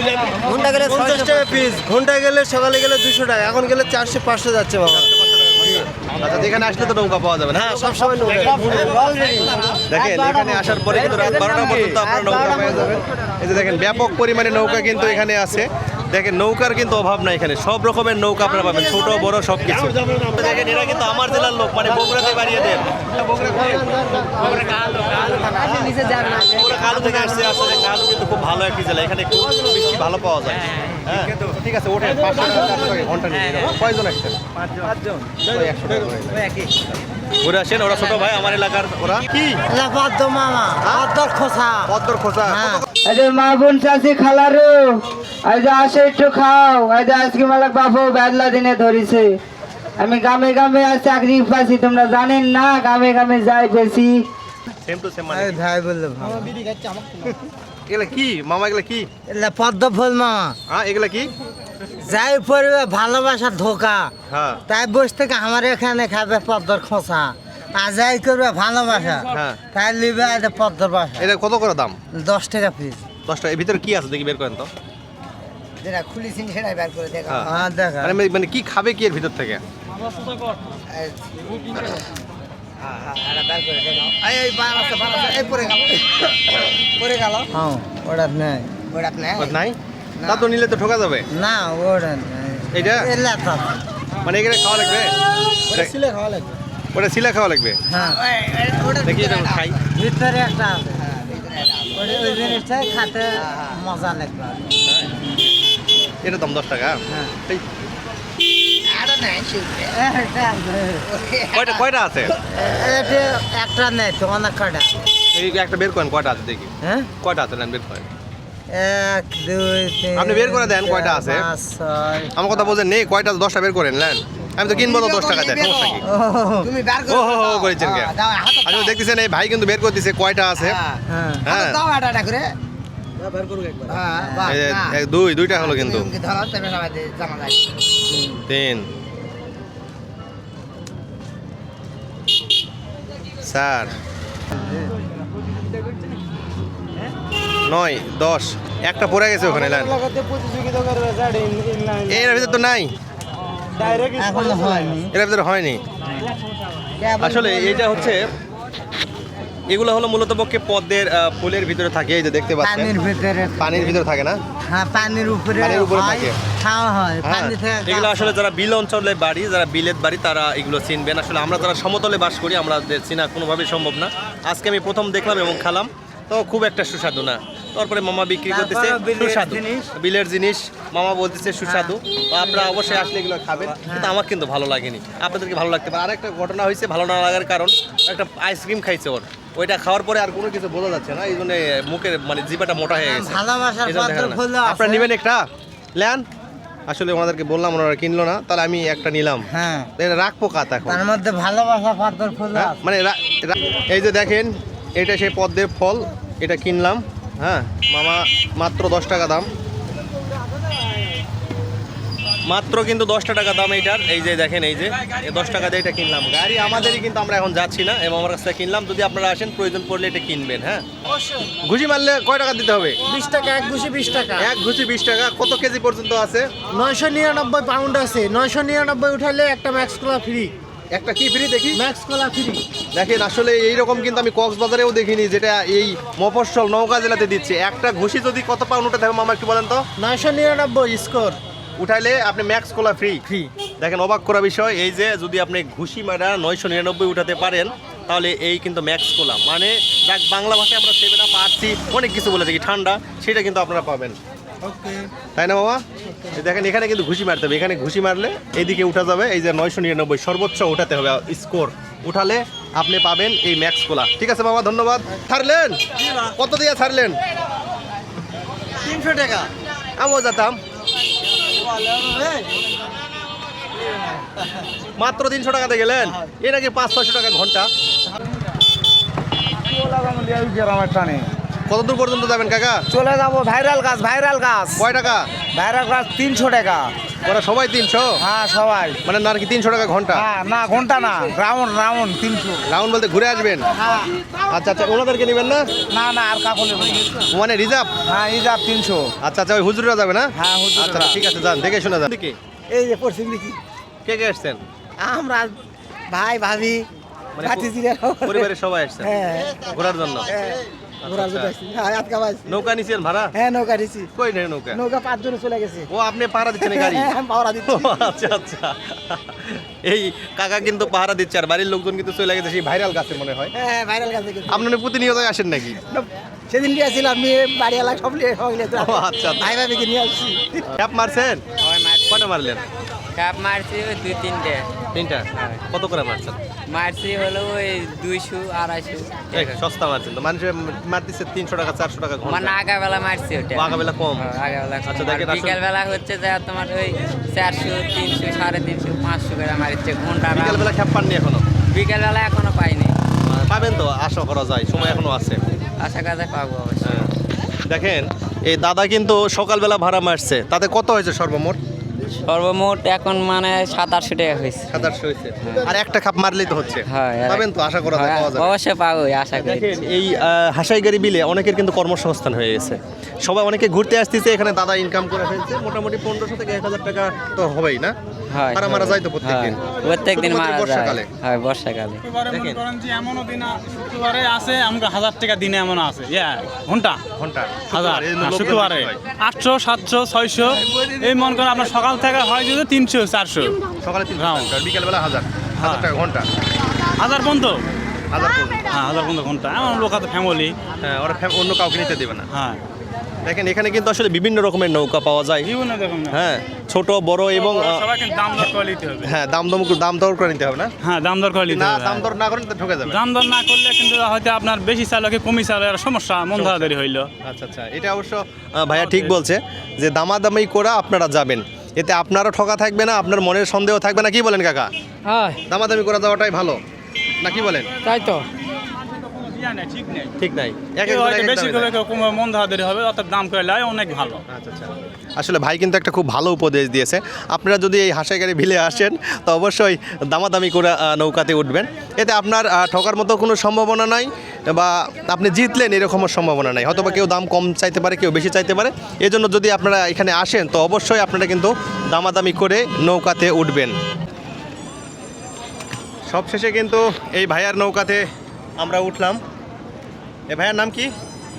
ঘন্টা গেলে 50 টাকা পিস। ঘন্টা গেলে সকালে গেলে 200 টাকা, এখন গেলে 400-500 যাচ্ছে বাবা। আচ্ছা, যেখানে আসলে তো নৌকা পাওয়া যাবে না? হ্যাঁ, সব সময় দেখেন এখানে আসার পরে কিন্তু রাত 12টা পর্যন্ত আপনারা নৌকা পেয়ে যাবেন। এই যে দেখেন ব্যাপক পরিমাণে নৌকা কিন্তু এখানে আছে। দেখেন নৌকার কিন্তু অভাব নাই এখানে, সব রকমের নৌকা আপনারা পাবেন, ছোট বড় সব কিছু। দেখেন এরা কিন্তু আমার জেলার লোক, মানে বগুড়াতে বাড়িয়ে দেন। বগুড়া কালু থেকে আসছে। আসলে কালু কিন্তু খুব ভালো একটি জেলা, এখানে খুব মিষ্টি ভালো পাওয়া যায়। হ্যাঁ, ঠিক আছে, ওঠেন। 500 টাকা 400 টাকা ঘন্টা নিয়ে কয়জন আসছেন? 5 জন। 100 টাকা করে। ঘুরে আসেন। ওরা ছোট ভাই আমার এলাকার। ওরা কি পদ্ম মামা, পদ্ম খোসা। পদ্মর খোসা। এই যে মা বোন চাষি খালারু, এই যে আসে একটু খাও। এই যে আজকে মালাক বাবু বেদলা দিনে ধরিছে। আমি গ্রামে গ্রামে আজ চাকরি পাইছি, তোমরা জানেন না? গ্রামে গ্রামে যাই বেশি। সেম টু সেম মানে। ভাই বললো এগুলা কি মামা? এগুলা কি? পদ্ম ফুল মামা, হ্যাঁ, এগুলা কি? যাই পড়বে ভালোবাসার ধোকা, হ্যাঁ তাই বসে থেকে আমার এখানে খাবে পদ্মর খোসা। আর যাই করবে ভালোবাসা, হ্যাঁ। তাই লিবে পদ্মর বাসা। এটা কত করে দাম? 10 টাকা পিস। 10 টাকা। এর ভিতরে কি আছে দেখি, বের করেন তো। যেটা খুলিছি সেটাই বের করে দেখা। হ্যাঁ। হ্যাঁ, দেখা। মানে কি খাবে কি এর ভিতর থেকে? হ্যাঁ, ওটা নেই। নাই? তা তো নিলে তো ঠকা যাবে। না, ওটা নেই। এটা এলা তো। মানে এখানে খাওয়া লাগবে? সিলে খাওয়া লাগবে। ওটা শিলা খাওয়া লাগবে। হ্যাঁ, দেখি এটা খাই। ভিতরে একটা আছে। ওই জিনিসটাই খাতে মজা লাগবে। এটা দাম 10 টাকা। হ্যাঁ। এই, এটা আছে। কয়টা আছে? এটা একটা নেই তো, অনেক কটা। এই একটা বের করেন, কয়টা আছে দেখি। হ্যাঁ, কয়টা আছে নেন, বের করেন। 1 2 3। আপনি বের করে দেন কয়টা আছে। 5 6। আমার কথা বোঝেন নেই, কয়টা? 10টা বের করেন নেন। আমি তো কিনবো তো 10 টাকা দেন, সমস্যা কি? তুমি ও হো হো করেছেন কে? আসলে দেখতেছেন এই ভাই কিন্তু বের করে দিছে কয়টা আছে। হ্যাঁ, হ্যাঁ, দাও এটা করে। এই যে, দুইটা হলো কিন্তু। 3 4 9 10 একটা পড়ে গেছে ওখানে লাইন। প্রতিযোগিতা করবে গাড়ি ইনলাইন এর ভিতরে তো নাই, ডাইরেক্ট এখনো হয়নি। এর ভিতরে হয়নি। আসলে এইটা হচ্ছে, এগুলো হলো মূলত পক্ষে পদ্মের ফুলের ভিতরে থাকে। এই যে দেখতে পাচ্ছেন পানির ভিতরে। পানির ভিতরে থাকে না? হ্যাঁ, পানির উপরে পানির উপরে হয়, থাকে। খাওয়া হয়। হ্যাঁ, পানি থেকে এগুলো আসলে যারা বিল অঞ্চলে বাড়ি, যারা বিলেত বাড়ি, তারা এগুলো চিনবেন। আসলে আমরা যারা সমতলে বাস করি, আমাদের চিনা কোনোভাবেই সম্ভব না। আজকে আমি প্রথম দেখলাম এবং খেলাম, তো খুব একটা সুস্বাদু না। তারপরে মামা বিক্রি তারপরে করতেছে বিলের সুস্বাদু জিনিস। বিলের জিনিস মামা বলতেছে সুস্বাদু। তো আপনারা অবশ্যই আসলে এগুলো খাবেন, কিন্তু আমার কিন্তু ভালো লাগেনি, আপনাদেরকে ভালো লাগতে পারে। আরেকটা ঘটনা হয়েছে ভালো না লাগার কারণ, একটা আইসক্রিম খাইছে ওর, ওইটা খাওয়ার পরে আর কোনো কিছু বোঝা যাচ্ছে না, এই জন্য মুখের মানে জিভাটা মোটা হয়ে গেছে। ভালোবাসার এই জন্য পাত্র দেখা না। ফুল আপনারা নেবেন একটা নেন, আসলে ওনাদেরকে বললাম ওনারা কিনলো না, তাহলে আমি একটা নিলাম। হ্যাঁ এটা রাখবো কাত এখন, তার মধ্যে ভালোবাসা পাত্র ফুল হ্যাঁ, আছে। মানে এই যে দেখেন এটা সেই পদ্মের ফল, এটা কিনলাম। হ্যাঁ মামা মাত্র 10 টাকা দাম, মাত্র কিন্তু 10 টাকা দাম এইটার। এই যে দেখেন এই যে 10 টাকা দিয়ে এটা কিনলাম। গাড়ি আমাদেরই, কিন্তু আমরা এখন যাচ্ছি না, এবং আমার কাছ থেকে কিনলাম। যদি আপনারা আসেন প্রয়োজন পড়লে এটা কিনবেন। হ্যাঁ ঘুষি মারলে কয় টাকা দিতে হবে? 20 টাকা, এক ঘুষি 20 টাকা। এক ঘুষি 20 টাকা। কত কেজি পর্যন্ত আছে? 999 পাউন্ড আছে। 999 উঠালে একটা ম্যাক্স কোলা ফ্রি। একটা কি ফ্রি দেখি? ম্যাক্স কোলা ফ্রি। দেখেন আসলে এইরকম কিন্তু আমি কক্সবাজারেও দেখিনি, যেটা এই মফস্বল নওগাঁ জেলাতে দিচ্ছে। একটা ঘুষি যদি কত পাউন্ড উঠে থাকবে মামা একটু বলেন তো? 999 স্কোর উঠাইলে আপনি ম্যাক্স কোলা ফ্রি। ফ্রি। দেখেন অবাক করা বিষয়, এই যে যদি আপনি ঘুষি মারা 999 উঠাতে পারেন, তাহলে এই কিন্তু ম্যাক্স কোলা, মানে যাক বাংলা ভাষায় আমরা সেভেন আপ পাচ্ছি, অনেক কিছু বলে থাকি ঠান্ডা, সেটা কিন্তু আপনারা পাবেন। ওকে। তাই না মামা? এই দেখেন এখানে কিন্তু ঘুষি মারতে হবে, এখানে ঘুষি মারলে এইদিকে উঠা যাবে। এই যে 999 সর্বোচ্চ উঠাতে হবে স্কোর, উঠালে আপনি পাবেন এই ম্যাক্স কোলা। ঠিক আছে মামা, ধন্যবাদ। ছাড়লেন কত দিয়ে ছাড়লেন? 300 টাকা। আমিও যেতাম, মাত্র 300 টাকাতে গেলেন। এ নাকি 500-600 টাকা ঘন্টা। কত দূর পর্যন্ত যাবেন কাকা? চলে যাবো ভাইরাল গাছ, ভাইরাল গাছ। কয় টাকা? ভাইরাল গাছ 300 টাকা। ওরা সবাই 300? হ্যাঁ সবাই। মানে না কি 300 টাকা ঘন্টা? হ্যাঁ না ঘন্টা না, রাউন্ড রাউন্ড 300। রাউন্ড বলতে ঘুরে আসবেন? হ্যাঁ। আচ্ছা আচ্ছা, ওনাদেরকে নেবেন না? না না আর কাকু নেব না। মানে রিজার্ভ? হ্যাঁ এই যা 300। আচ্ছা আচ্ছা, ওই হুজুরা যাবে না? হ্যাঁ, হুজুররা। আচ্ছা ঠিক আছে, যান দেখে শুনে যান। কি এই যে পশ্চিম দিকে কে কে আসছেন? আমরা ভাই ভাবি মানে ভাতিজিরা পরিবারের সবাই আসছেন হ্যাঁ ঘোরার জন্য? ঘোরার জন্য আসছি। হ্যাঁ আজকে ভাই নৌকা নিছেন ভাড়া? হ্যাঁ নৌকা দিছি। কই নেই নৌকা? নৌকা 5 জন চলে গেছে। ও আপনি পাহারা দিচ্ছেন এই গাড়ি? হ্যাঁ পাওয়া দিচ্ছি। ও, আচ্ছা আচ্ছা, এই কাকা কিন্তু পাহারা দিচ্ছে, আর বাড়ির লোকজন কিন্তু চলে গেছে সেই ভাইরাল গাছে মনে হয়। হ্যাঁ ভাইরাল গাছে গেছে। আপনারা প্রতিনিয়ত আসেন নাকি? সেদিন নিয়ে আসছিলাম মেয়ে বাড়ি এলাকা সব নিয়ে সব নিয়ে ও, আচ্ছা, আচ্ছা। ভাই ভাবিকে নিয়ে আসছি। ক্যাপ মারছেন? কটা মারলেন? কাপ মারছি ওই 2-3টে। 3টা? কত করে মারছেন? মারছি হলো ওই 200-250। এই, সস্তা মারছেন তো, মানুষের মারতেছে 300 টাকা 400 টাকা ঘন্টা। মানে আগাবেলা মারছি ওটা। ও, আগাবেলা কম? আগাবেলা আচ্ছা, দেখেন আসলে- বিকেল বেলা হচ্ছে যে তোমার ওই 400, 300, 350, 500 করে মারছে ঘন্টা। বিকালবেলা খ্যাপ পাননি এখনো? বিকেল বেলা এখনো পাইনি, পাবেন তো, আশা করা যায়, সময় এখনো আছে। আশা কাজে পাবো অবশ্যই। হ্যাঁ। দেখেন এই দাদা কিন্তু সকালবেলা ভাড়া মারছে, তাতে কত হয়েছে সর্বমোট? সর্বমোট এখন মানে 700-800 টাকা হয়েছে। 700 হয়েছে। আর একটা খাপ মারলেই তো হচ্ছে। হ্যাঁ পাবেন তো, আশা করা যায় পাওয়া যাবে। অবশ্যই পাবো আশা করি। দেখেন এই হাসাইগাড়ি বিলে অনেকের কিন্তু কর্মসংস্থান হয়ে গেছে, সবাই অনেকে ঘুরতে আসতেছে এখানে। দাদা ইনকাম করে ফেলছে মোটামুটি 1500 থেকে 1000 টাকা তো হবেই না? হয় মারা মারা যায় তো প্রত্যেকদিন? প্রত্যেকদিন শুধুমাত্র মারা যায়। বর্ষাকালে? হয় বর্ষাকালে। দেখেন এমনও দিন শুক্রবারে আছে আমাকে 1000 টাকা দিনে এমন আছে ঘন্টা ঘন্টা 1000 এই লোকজন শুক্রবারে বেশি হয়। 800 700 600 এই মন করেন আপনার সকাল থেকে হয় যদি 300 400 সকালে 300 Round। টাকা, বিকেলবেলা 1000 টাকা ঘন্টা। 1000 পর্যন্ত। 1000 পড়বে। হ্যাঁ 1000 পর্যন্ত ঘন্টা এমন লোক আছে ফ্যামিলি। হ্যাঁ, ওরা অন্য কাউকে নিতে দেবে না। হ্যাঁ দেখেন এখানে কিন্তু আসলে বিভিন্ন রকমের নৌকা পাওয়া যায়। বিভিন্ন রকম না। হ্যাঁ, ছোট বড় এবং সবাই কিন্তু দাম দর করে নিতে হবে। হ্যাঁ দাম দর করে নিতে হবে না? হ্যাঁ দাম দর করে নিতে না হবে। দাম দর না করেন তো ঠকে যাবে। দাম দর না করলে কিন্তু হয়তো আপনার বেশি চালকে কমি চালের সমস্যা মন ধরাধরি হইলো। আচ্ছা আচ্ছা, এটা অবশ্য ভাইয়া ঠিক বলছে যে দামাদামি করে আপনারা যাবেন, এতে আপনারও ঠকা থাকবে না, আপনার মনের সন্দেহ থাকবে না। কি বলেন কাকা? হ্যাঁ দামাদামি করে যাওয়াটাই ভালো না, কি বলেন? তাই তো। ঠিক নেই ঠিক নাই, এক কেউ একজন হয়তো এক এক বেশি দামে করে দেয়। কেউ কম মন ধরাধরি হবে অর্থাৎ দাম করে লাই অনেক ভালো। আচ্ছা আচ্ছা, আসলে ভাই কিন্তু একটা খুব ভালো উপদেশ দিয়েছে। আপনারা যদি এই হাসাইগাড়ি ভিলে আসেন তো অবশ্যই দামাদামি করে নৌকাতে উঠবেন, এতে আপনার ঠকার মতো কোনো সম্ভাবনা নাই, বা আপনি জিতলেন এরকমও সম্ভাবনা নাই। হয়তো বা কেউ দাম কম চাইতে পারে, কেউ বেশি চাইতে পারে। এজন্য যদি আপনারা এখানে আসেন তো অবশ্যই আপনারা কিন্তু দামাদামি করে নৌকাতে উঠবেন। সবশেষে কিন্তু এই ভাইয়ার নৌকাতে আমরা উঠলাম। এ ভাইয়ার নাম কি?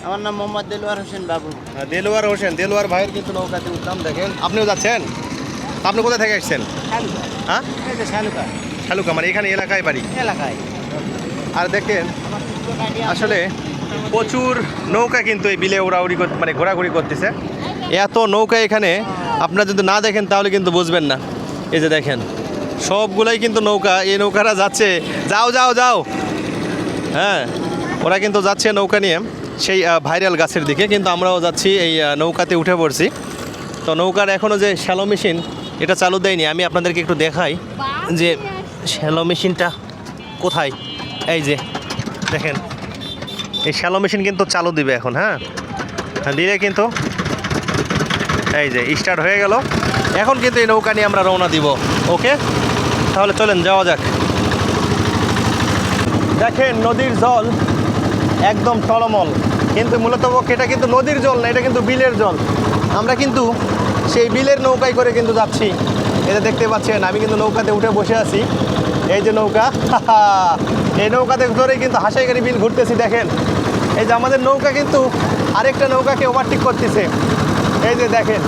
আমার নাম মোহাম্মদ দেলোয়ার হোসেন বাবু। দেলোয়ার হোসেন, দেলোয়ার ভাইয়ের কিন্তু নৌকাতে উঠলাম। দেখেন আপনিও যাচ্ছেন? আপনি কোথা থেকে আসছেন? হ্যাঁ এই যে শালুকা শালুকা, মানে এখানে এলাকায় বাড়ি। এলাকায়। আর দেখেন আসলে প্রচুর নৌকা কিন্তু এই বিলে উড়াউড়ি মানে ঘোরাঘুরি করতেছে। এত নৌকা এখানে আপনারা যদি না দেখেন তাহলে কিন্তু বুঝবেন না। এই যে দেখেন সবগুলাই কিন্তু নৌকা, এই নৌকাটা যাচ্ছে, যাও যাও যাও, হ্যাঁ ওরা কিন্তু যাচ্ছে নৌকা নিয়ে সেই ভাইরাল গাছের দিকে, কিন্তু আমরাও যাচ্ছি এই নৌকাতে উঠে পড়ছি। তো নৌকার এখনও যে শ্যালো মেশিন এটা চালু দেয়নি, আমি আপনাদেরকে একটু দেখাই যে শ্যালো মেশিনটা কোথায়। এই যে দেখেন এই শ্যালো মেশিন কিন্তু চালু দিবে এখন, হ্যাঁ দিলে কিন্তু এই যে স্টার্ট হয়ে গেল। এখন কিন্তু এই নৌকা নিয়ে আমরা রওনা দিব। ওকে, তাহলে চলেন যাওয়া যাক। দেখেন নদীর জল একদম টলমল, কিন্তু মূলত এটা কিন্তু নদীর জল না, এটা কিন্তু বিলের জল। আমরা কিন্তু সেই বিলের নৌকায় করে কিন্তু যাচ্ছি। এটা দেখতে পাচ্ছেন আমি কিন্তু নৌকাতে উঠে বসে আছি। এই যে নৌকা, এই নৌকাতে ধরেই কিন্তু হাসাইগাড়ি বিল ঘুরতেছি। দেখেন এই যে আমাদের নৌকা কিন্তু আরেকটা নৌকাকে ওভারটেক করতেছে। এই যে দেখেন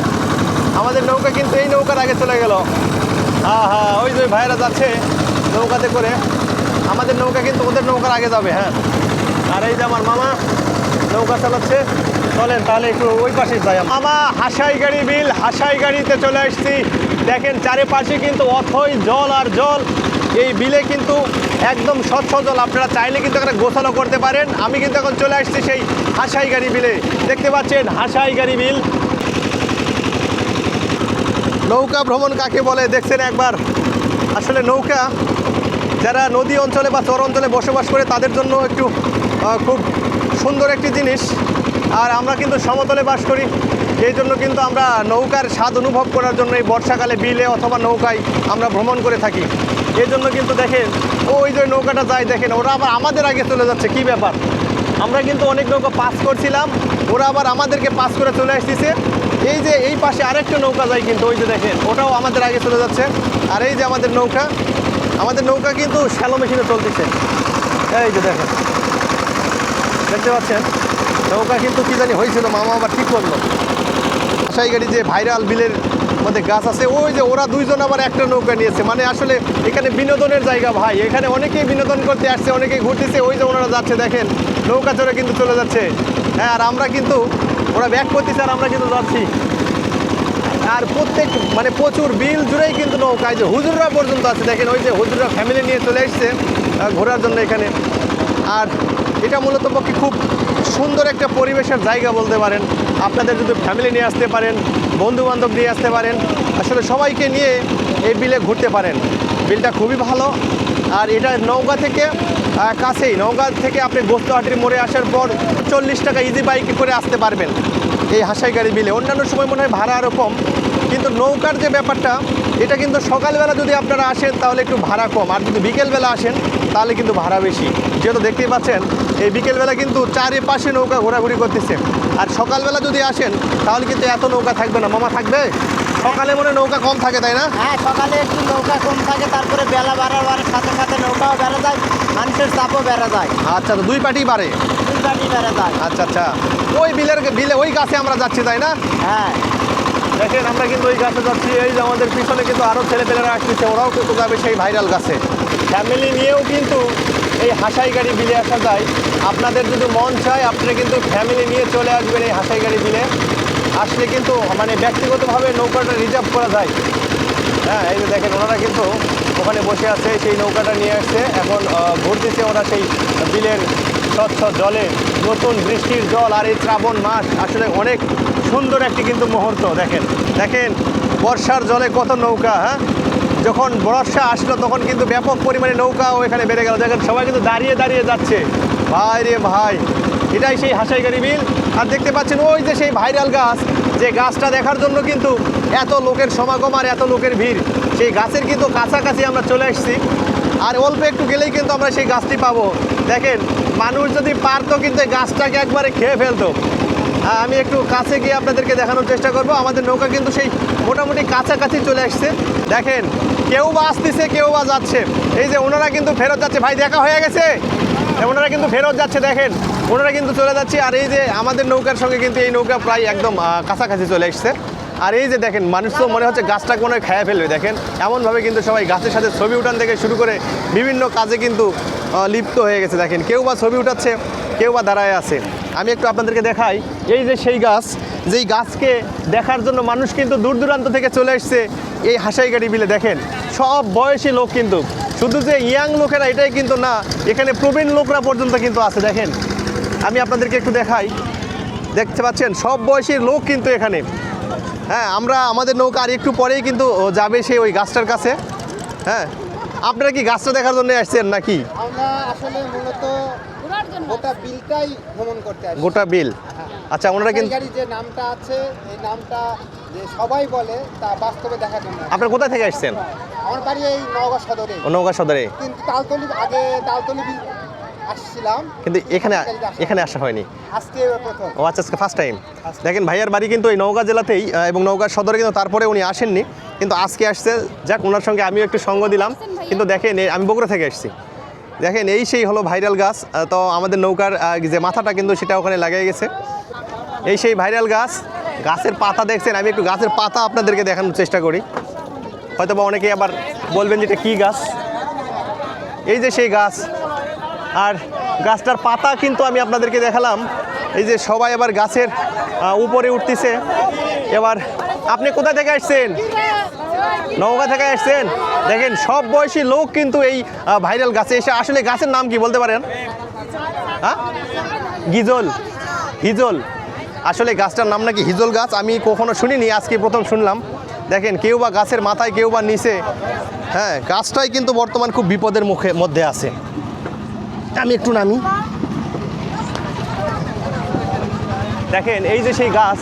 আমাদের নৌকা কিন্তু এই নৌকার আগে চলে গেল। হ্যাঁ ওই যে ভাইরা যাচ্ছে নৌকাতে করে, আমাদের নৌকা কিন্তু ওদের নৌকার আগে যাবে। হ্যাঁ, আর এই যে আমার মামা নৌকা চালাচ্ছে। চলেন তাহলে একটু ওই পাশে যাই। মামা হাসাইগাড়ি বিল, হাসাইগাড়িতে চলে আসছি। দেখেন চারিপাশে কিন্তু অথই জল আর জল। এই বিলে কিন্তু একদম স্বচ্ছ জল, আপনারা চাইলে কিন্তু এখানে গোসলও করতে পারেন। আমি কিন্তু এখন চলে আসছি সেই হাসাইগাড়ি বিলে। দেখতে পাচ্ছেন হাসাইগাড়ি বিল। নৌকা ভ্রমণ কাকে বলে দেখছেন একবার। আসলে নৌকা যারা নদী অঞ্চলে বা চর অঞ্চলে বসবাস করে তাদের জন্য একটু খুব সুন্দর একটি জিনিস। আর আমরা কিন্তু সমতলে বাস করি, এই জন্য কিন্তু আমরা নৌকার স্বাদ অনুভব করার জন্য এই বর্ষাকালে বিলে অথবা নৌকায় আমরা ভ্রমণ করে থাকি। এই জন্য কিন্তু দেখেন ওই যে নৌকাটা যায়, দেখেন ওরা আবার আমাদের আগে চলে যাচ্ছে। কি ব্যাপার, আমরা কিন্তু অনেক নৌকা পাস করছিলাম, ওরা আবার আমাদেরকে পাস করে চলে আসতেছে। এই যে এই পাশে আরেকটা নৌকা যায় কিন্তু, ওই যে দেখেন ওটাও আমাদের আগে চলে যাচ্ছে। আর এই যে আমাদের নৌকা কিন্তু শ্যালো মেশিনে চলতেছে। এই যে দেখেন, দেখতে পাচ্ছেন নৌকা কিন্তু কি জানি হয়েছিল, মামা আবার ঠিক করলো। হাসাইগাড়ি যে ভাইরাল বিলের মধ্যে গাছ আছে, ওই যে ওরা দুইজন আবার একটা নৌকা নিয়েছে। মানে আসলে এখানে বিনোদনের জায়গা ভাই, এখানে অনেকেই বিনোদন করতে আসছে, অনেকেই ঘুরতেছে। ওই যে ওনারা যাচ্ছে দেখেন নৌকা চড়ে কিন্তু চলে যাচ্ছে। হ্যাঁ, আর আমরা কিন্তু ওরা ব্যাক করতেছে আর আমরা কিন্তু যাচ্ছি। আর প্রত্যেক মানে প্রচুর বিল জুড়েই কিন্তু নৌকা, যে হুজুররা পর্যন্ত আছে। দেখেন ওই যে হুজুররা ফ্যামিলি নিয়ে চলে এসছে ঘোরার জন্য এখানে। আর এটা মূলত পক্ষে খুব সুন্দর একটা পরিবেশের জায়গা বলতে পারেন। আপনাদের যদি ফ্যামিলি নিয়ে আসতে পারেন, বন্ধুবান্ধব নিয়ে আসতে পারেন, আসলে সবাইকে নিয়ে এই বিলে ঘুরতে পারেন। বিলটা খুবই ভালো। আর এটা নওগাঁ থেকে কাছেই, নওগাঁ থেকে আপনি গোস্তহাটির মোড়ে আসার পর 40 টাকা ইজি বাইকে করে আসতে পারবেন এই হাসাইগাড়ি বিলে। অন্যান্য সময় মনে হয় ভাড়া আরও কম, কিন্তু নৌকার যে ব্যাপারটা এটা কিন্তু সকালবেলা যদি আপনারা আসেন তাহলে একটু ভাড়া কম, আর যদি বিকেলবেলা আসেন তাহলে কিন্তু ভাড়া বেশি। যেহেতু দেখতেই পাচ্ছেন এই বিকেলবেলা কিন্তু চারিপাশে নৌকা ঘোরাঘুরি করতেছে। আর সকালবেলা যদি আসেন তাহলে কিন্তু এত নৌকা থাকবে না। মামা থাকবে সকালে মনে নৌকা কম থাকে, তাই না? হ্যাঁ, সকালে একটু নৌকা কম থাকে, তারপরে বেলা বাড়ার সাথে সাথে নৌকাও বেড়ে যায়, মানুষের চাপও বেড়ে যায়। আচ্ছা, তো দুই পার্টি বাড়ে। দুই পাটি বেড়ে যায়। আচ্ছা, ওই বিলে ওই গাছে আমরা যাচ্ছি, তাই না? হ্যাঁ, দেখেন আমরা কিন্তু ওই গাছে যাচ্ছি। এই যে আমাদের পিছনে কিন্তু আরও ছেলেপেলেরা আসতেছে, ওরাও কিন্তু যাবে সেই ভাইরাল গাছে। ফ্যামিলি নিয়েও কিন্তু এই হাসাইগাড়ি বিলে আসা যায়। আপনাদের যদি মন চায় আপনারা কিন্তু ফ্যামিলি নিয়ে চলে আসবেন এই হাসাইগাড়ি বিলে। আসলে কিন্তু মানে ব্যক্তিগতভাবে নৌকাটা রিজার্ভ করা যায়। হ্যাঁ, এই যে দেখেন ওনারা কিন্তু ওখানে বসে আছে, সেই নৌকাটা নিয়ে আসছে, এখন ঘুরতেছে ওরা সেই বিলের স্বচ্ছ জলে। নতুন বৃষ্টির জল আর এই শ্রাবণ মাস আসলে অনেক সুন্দর একটি কিন্তু মুহূর্ত। দেখেন বর্ষার জলে কত নৌকা। হ্যাঁ, যখন বর্ষা আসলো তখন কিন্তু ব্যাপক পরিমাণে নৌকাও এখানে বেড়ে গেল। দেখেন সবাই কিন্তু দাঁড়িয়ে দাঁড়িয়ে যাচ্ছে। ভাই রে ভাই, এটাই সেই হাসাইগাড়ি বিল। আর দেখতে পাচ্ছেন ওই যে সেই ভাইরাল গাছ, যে গাছটা দেখার জন্য কিন্তু এত লোকের সমাগম আর এত লোকের ভিড়। সেই গাছের কিন্তু কাছাকাছি আমরা চলে এসেছি, আর অল্প একটু গেলেই কিন্তু আমরা সেই গাছটি পাবো। দেখেন মানুষ যদি পারতো কিন্তু এই গাছটাকে একবারে খেয়ে ফেলতো। আমি একটু কাছে গিয়ে আপনাদেরকে দেখানোর চেষ্টা করব। আমাদের নৌকা কিন্তু সেই মোটামুটি কাছাকাছি চলে আসছে। দেখেন কেউ বা আসতেছে, কেউ বা যাচ্ছে। এই যে ওনারা কিন্তু ফেরত যাচ্ছে। ভাই দেখা হয়ে গেছে, ওনারা কিন্তু ফেরত যাচ্ছে। দেখেন ওনারা কিন্তু চলে যাচ্ছে। আর এই যে আমাদের নৌকার সঙ্গে কিন্তু এই নৌকা প্রায় একদম কাছাকাছি চলে এসছে। আর এই যে দেখেন মানুষ তো মনে হচ্ছে গাছটাকে মনে হয় খেয়ে ফেলবে। দেখেন এমনভাবে কিন্তু সবাই গাছের সাথে ছবি উঠান থেকে শুরু করে বিভিন্ন কাজে কিন্তু লিপ্ত হয়ে গেছে। দেখেন কেউ বা ছবি উঠাচ্ছে, কেউ বা দাঁড়ায় আছে। আমি একটু আপনাদেরকে দেখাই, এই যে সেই গাছ, যেই গাছকে দেখার জন্য মানুষ কিন্তু দূর দূরান্ত থেকে চলে এসছে এই হাসাইগাড়ি বিলে। দেখেন সব বয়সী লোক, কিন্তু শুধু যে ইয়াং লোকেরা এটাই কিন্তু না, এখানে প্রবীণ লোকরা পর্যন্ত কিন্তু আছে। দেখেন আমি আপনাদেরকে একটু দেখাই, দেখতে পাচ্ছেন সব বয়সী লোক কিন্তু এখানে। হ্যাঁ, আমরা আমাদের নৌকা আর একটু পরেই কিন্তু যাবে সেই ওই গাছটার কাছে। হ্যাঁ, আপনারা কি গাছটা দেখার জন্য আসছেন নাকি? আমরা আসলে মূলত গোটা বিলটাই ভ্রমণ করতে আসি। গোটা বিল, আচ্ছা। ওনারা কিন্তু গাড়ি যে নামটা আছে এই নামটা যে সবাই বলে তা বাস্তবে দেখার জন্য। আপনারা কোথা থেকে আসছেন? আমার বাড়ি এই নওগাঁ সদরে, নওগাঁ সদরে, কিন্তু তালতলি বিল আসছিলাম, কিন্তু এখানে আসা হয়নি। আজকে প্রথম। ও আচ্ছা, আজকে ফার্স্ট টাইম। দেখেন ভাইয়ার বাড়ি কিন্তু এই নওগাঁ জেলাতেই এবং নওগাঁ সদরে, কিন্তু তারপরে উনি আসেননি, কিন্তু আজকে আসছে। যাক, ওনার সঙ্গে আমিও একটু সঙ্গ দিলাম। কিন্তু দেখেন আমি বগুড়া থেকে আসছি। দেখেন এই সেই হলো ভাইরাল গাছ। তো আমাদের নৌকার যে মাথাটা কিন্তু সেটা ওখানে লাগিয়ে গেছে। এই সেই ভাইরাল গাছ, গাছের পাতা দেখছেন। আমি একটু গাছের পাতা আপনাদেরকে দেখানোর চেষ্টা করি, হয়তো বা অনেকে আবার বলবেন যে এটা কী গাছ। এই যে সেই গাছ, আর গাছটার পাতা কিন্তু আমি আপনাদেরকে দেখালাম। এই যে সবাই আবার গাছের উপরে উঠতেছে। এবার আপনি কোথা থেকে আসছেন? নওগাঁ থেকে আসছেন। দেখেন সব বয়সী লোক কিন্তু এই ভাইরাল গাছে এসে, আসলে গাছের নাম কি বলতে পারেন? হ্যাঁ, হিজল। আসলে গাছটার নাম নাকি হিজল গাছ। আমি কখনো শুনিনি, আজকে প্রথম শুনলাম। দেখেন কেউ বা গাছের মাথায়, কেউ বা নিচে। হ্যাঁ, গাছটাই কিন্তু বর্তমান খুব বিপদের মধ্যে আছে। আমি একটু নামি। দেখেন এই যে সেই গাছ,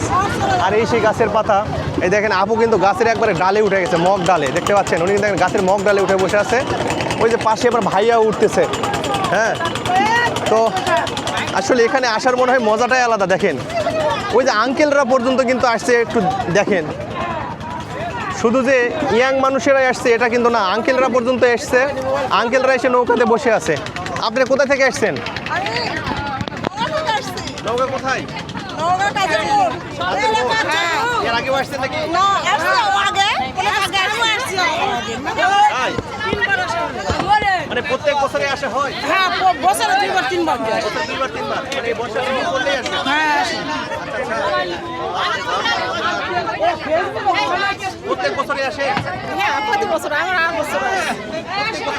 আর এই সেই গাছের পাতা। এই দেখেন আপু কিন্তু গাছের একবারে ডালে উঠে গেছে, মগ ডালে। দেখতে পাচ্ছেন উনি কিন্তু গাছের মগ ডালে উঠে বসে আছে। ওই যে পাশে আবার ভাইয়াও উঠতেছে। হ্যাঁ, তো আসলে এখানে আসার মনে হয় মজাটাই আলাদা। দেখেন ওই যে আঙ্কেলরা পর্যন্ত কিন্তু আসছে। একটু দেখেন, শুধু যে ইয়াং মানুষেরাই আসছে এটা কিন্তু না, আঙ্কেলরা পর্যন্ত এসছে। আঙ্কেলরা এসে নৌকাতে বসে আছে। আপনি কোথা থেকে আসছেন? নৌকা কোথায়? এর আগেও আসছেন নাকি? মানে প্রত্যেক বছরে আসা হয়? হ্যাঁ, বছরে 2 বার 3 বার। বছরে 2 বার 3 বার, মানে এই বর্ষা শুরু করলেই আসে? হ্যাঁ, প্রত্যেক বছরে আসে? হ্যাঁ, প্রতি বছর আমার আর বছর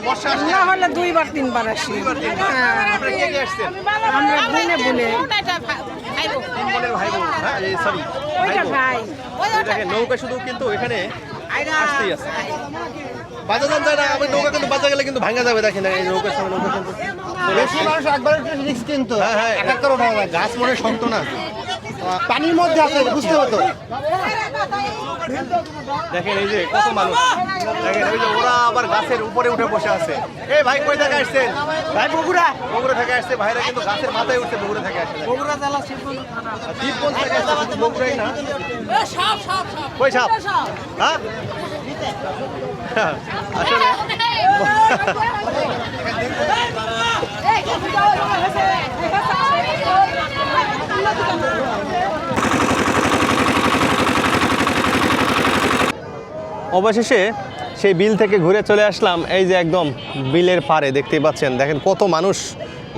বর্ষা আসে? না হলে 2 বার 3 বার আসি। হ্যাঁ, আপনারা কে কে আসছেন? আমরা বনে তিন বোনের ভাই বোন। হ্যাঁ, সরি, ওইটা ভাই। দেখেন নৌকা শুধু কিন্তু এখানে আসতেই আছে। বাজা যান যায় না, আমি নৌকা কিন্তু বাজা গেলে কিন্তু ভাঙা যাবে। দেখেন এই নৌকার সামনে নৌকা কিন্তু বেশি মানুষ একবার রিস্ক, কিন্তু হ্যাঁ, একাত্তর ওঠা যায়। গাছ মনে হয় শক্ত না, পানির মধ্যে আছে, বুঝতে হতো। দেখেন এই যে কত মানুষ। দেখেন ওই যে ওরা আবার গাছের উপরে উঠে বসে আছে। এই ভাই কই থেকে আসছেন? ভাই বগুড়া থেকে আসছে। ভাইরা কিন্তু গাছের মাথায় উঠছে। বগুড়া থেকে আসছে। বগুড়া জেলা দ্বীপগঞ্জ থেকে আসছে, শুধু বগুড়াই না। কই সাপ? হ্যাঁ, আসলে অবশেষে সেই বিল থেকে ঘুরে চলে আসলাম এই যে একদম বিলের পাড়ে। দেখতেই পাচ্ছেন, দেখেন কত মানুষ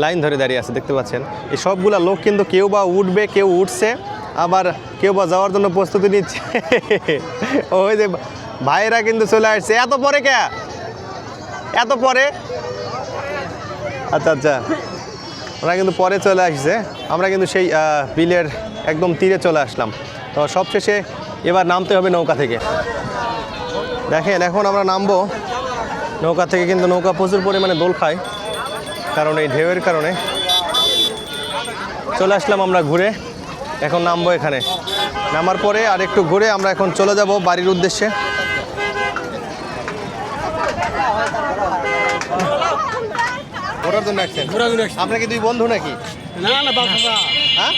লাইন ধরে দাঁড়িয়ে আছে। দেখতে পাচ্ছেন এই সবগুলা লোক কিন্তু কেউ বা উঠবে, কেউ উঠছে, আবার কেউ বা যাওয়ার জন্য প্রস্তুতি নিচ্ছে। ওই যে ভাইয়েরা কিন্তু চলে আসছে। এত পরে কে? এত পরে? আচ্ছা আচ্ছা, ওরা কিন্তু পরে চলে আসছে। আমরা কিন্তু সেই বিলের একদম তীরে চলে আসলাম। তো সবশেষে এবার নামতে হবে নৌকা থেকে। দেখেন এখন আমরা নামবো নৌকা থেকে, কিন্তু নৌকা প্রচুর পরিমাণে দোল খায়, কারণ এই ঢেউয়ের কারণে। চলে আসলাম আমরা ঘুরে, এখন নামবো এখানে। নামার পরে আর একটু ঘুরে আমরা এখন চলে যাব বাড়ির উদ্দেশ্যে। ঘোরার জন্য আসছেন? আপনার কি 2 বন্ধু নাকি? না না বাবা, হ্যাঁ,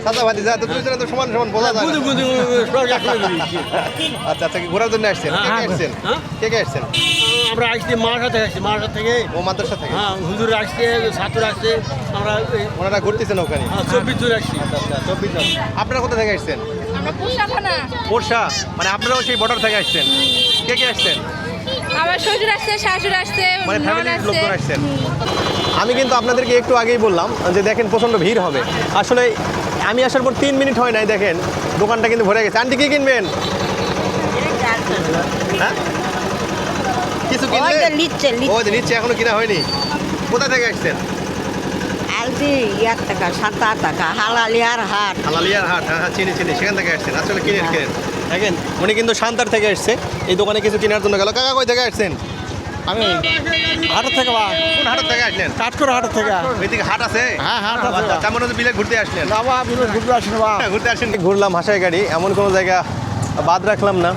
চাচা ভাতিজা, তো দুইজনে তো সমান সমান বোঝা যায় না। আচ্ছা আচ্ছা, কি ঘোরার জন্য আসছেন? কে কে আসছেন? কে কে আসছেন? আমরা আসছি মার্শা থেকে, আসছি মার্শা থেকে। ও মাদ্রাসা থেকে? হ্যাঁ, হুজুর আসছে, ছাত্র আসছে, আমরা ওনারা ঘুরতেছেন ওখানে? 24 জন আসছি। আচ্ছা আচ্ছা, 24 জন। আপনারা কোথা থেকে আসছেন? আমরা পুষাখানা। পোরশা, মানে আপনারাও সেই বর্ডার থেকে আসছেন? কে কে আসছেন? আমার শ্বশুর আসছে, শাশুড়ি আসছে, মানে ননদ ফ্যামিলির আসছে। লোকজন আসছেন? আমি কিন্তু আপনাদেরকে একটু আগেই বললাম যে দেখেন প্রচণ্ড ভিড় হবে। আসলে আমি আসার পর 3 মিনিট হয় নাই, দেখেন দোকানটা কিন্তু ভরে গেছে। আন্টি কি কিনবেন? হ্যাঁ কিছু কিনবেন? ওই যে নিচ্ছে, এখনো কিনা হয়নি। কোথা থেকে আসছেন? হালালিয়ার হাট। হালালিয়ার হাট, হ্যাঁ চিনি সেখান থেকে আসছেন। আসলে কিনেন দেখেন উনি কিন্তু শান্তার থেকে আসছে এই দোকানে কিছু কেনার জন্য গেল। কাকা কই থেকে আসছেন? আমি হাটের থেকে কোন হাটের থেকে আসলেন? কাঠকর হাটের থেকে। ওইদিকে হাট আছে? হ্যাঁ হাট আছে। আচ্ছা, তার মানে হচ্ছে বিলে ঘুরতে আসলেন? বাবা ঘুরতে আসেন বা ঘুরতে আসেন। ঘুরলাম হাসাই গাড়ি, এমন কোনো জায়গা বাদ রাখলাম না।